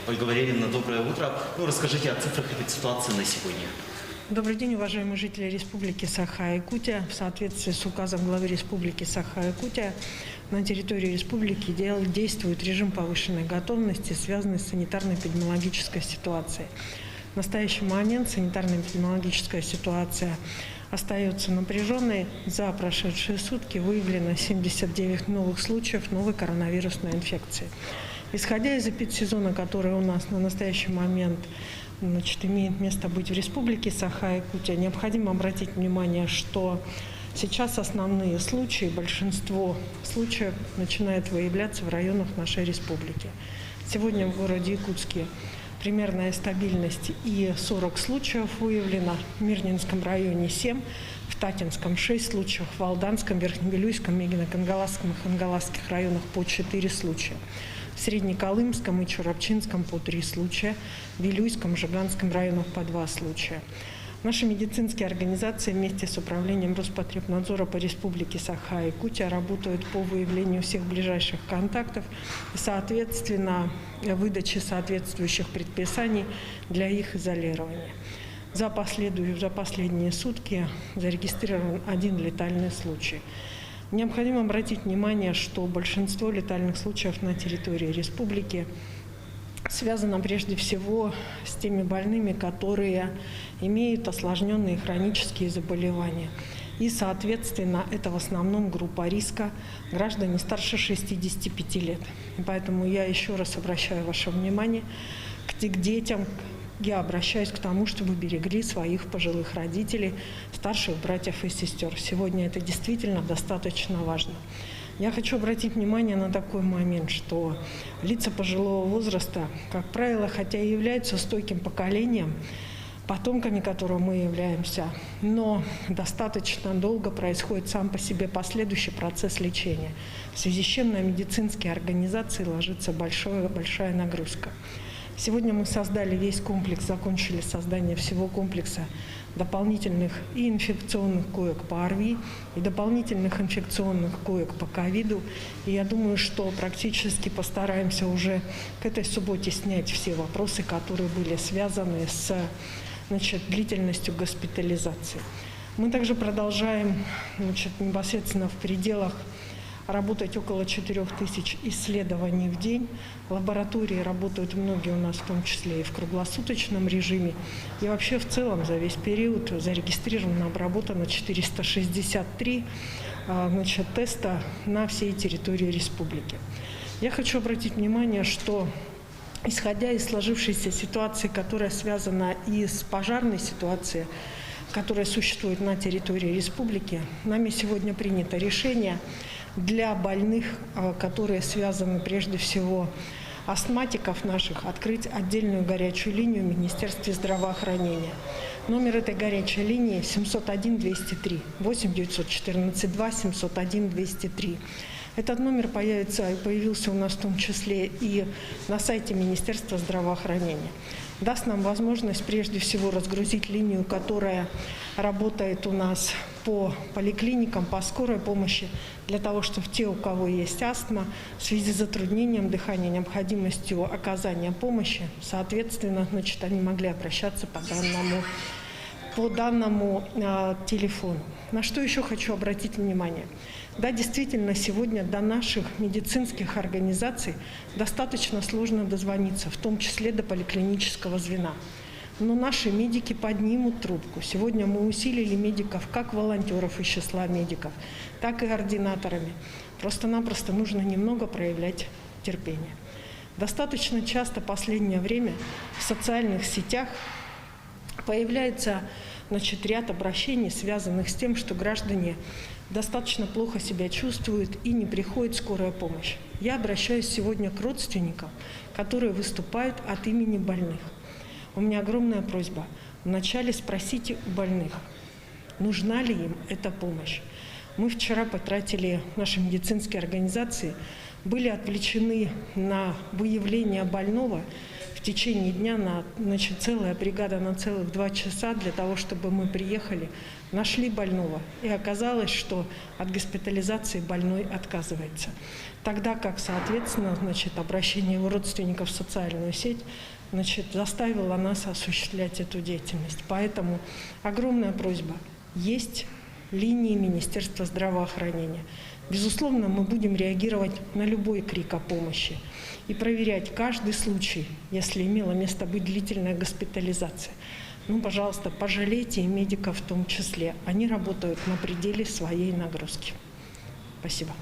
Ольга Валерьевна, доброе утро. Расскажите о цифрах этой ситуации на сегодня. Добрый день, уважаемые жители Республики Саха-Якутия. В соответствии с указом главы Республики Саха-Якутия на территории республики действует режим повышенной готовности, связанный с санитарно-эпидемиологической ситуацией. В настоящий момент санитарно-эпидемиологическая ситуация остается напряженной. За прошедшие сутки выявлено 79 новых случаев новой коронавирусной инфекции. Исходя из эпидсезона, который у нас на настоящий момент имеет место быть в Республике Саха-Якутия, необходимо обратить внимание, что сейчас основные случаи, большинство случаев начинает выявляться в районах нашей республики. Сегодня в городе Якутске примерная стабильность и 40 случаев выявлено. В Мирнинском районе 7, в Татинском 6 случаев, в Алданском, Верхневилюйском, Мегино-Кангаласском и Хангаласских районах по 4 случая. В Среднеколымском и Чурапчинском по 3 случая, в Вилюйском, Жиганском районах по 2 случая. Наши медицинские организации вместе с управлением Роспотребнадзора по Республике Саха-Якутия работают по выявлению всех ближайших контактов и, соответственно, выдаче соответствующих предписаний для их изолирования. За последние сутки зарегистрирован 1 летальный случай. Необходимо обратить внимание, что большинство летальных случаев на территории республики связано прежде всего с теми больными, которые имеют осложненные хронические заболевания. И, соответственно, это в основном группа риска граждане старше 65 лет. И поэтому я еще раз обращаю ваше внимание к детям. Я обращаюсь к тому, чтобы берегли своих пожилых родителей, старших братьев и сестер. Сегодня это действительно достаточно важно. Я хочу обратить внимание на такой момент, что лица пожилого возраста, как правило, хотя и являются стойким поколением, потомками которого мы являемся, но достаточно долго происходит сам по себе последующий процесс лечения, в связи с чем на медицинские организации ложится большая нагрузка. Сегодня мы создали весь комплекс, закончили создание всего комплекса дополнительных и инфекционных коек по ОРВИ, и дополнительных инфекционных коек по ковиду. И я думаю, что практически постараемся уже к этой субботе снять все вопросы, которые были связаны с длительностью госпитализации. Мы также продолжаем непосредственно в пределах работать около 4000 исследований в день. Лаборатории работают многие у нас, в том числе и в круглосуточном режиме. И вообще в целом за весь период зарегистрировано, обработано 463 теста на всей территории республики. Я хочу обратить внимание, что исходя из сложившейся ситуации, которая связана и с пожарной ситуацией, которая существует на территории республики, нами сегодня принято решение для больных, которые связаны прежде всего астматиков наших, открыть отдельную горячую линию в Министерстве здравоохранения. Номер этой горячей линии 701-203, 8-914-2-701-203. Этот номер появился у нас в том числе и на сайте Министерства здравоохранения. Даст нам возможность прежде всего разгрузить линию, которая работает у нас по поликлиникам, по скорой помощи, для того, чтобы те, у кого есть астма, в связи с затруднением дыхания, необходимостью оказания помощи, соответственно, они могли обращаться по данному телефону. На что еще хочу обратить внимание. Да, действительно, сегодня до наших медицинских организаций достаточно сложно дозвониться, в том числе до поликлинического звена. Но наши медики поднимут трубку. Сегодня мы усилили медиков, как волонтеров из числа медиков, так и ординаторами. Просто-напросто нужно немного проявлять терпение. Достаточно часто в последнее время в социальных сетях появляется ряд обращений, связанных с тем, что граждане достаточно плохо себя чувствуют и не приходит скорая помощь. Я обращаюсь сегодня к родственникам, которые выступают от имени больных. У меня огромная просьба. Вначале спросите у больных, нужна ли им эта помощь. Мы вчера потратили, наши медицинские организации были отвлечены на выявление больного в течение дня целая бригада на целых 2 часа для того, чтобы мы приехали, нашли больного. И оказалось, что от госпитализации больной отказывается. Тогда как, соответственно, обращение его родственников в социальную сеть заставило нас осуществлять эту деятельность. Поэтому огромная просьба. Есть линии Министерства здравоохранения. Безусловно, мы будем реагировать на любой крик о помощи и проверять каждый случай, если имела место быть длительная госпитализация. Пожалуйста, пожалейте и медиков в том числе. Они работают на пределе своей нагрузки. Спасибо.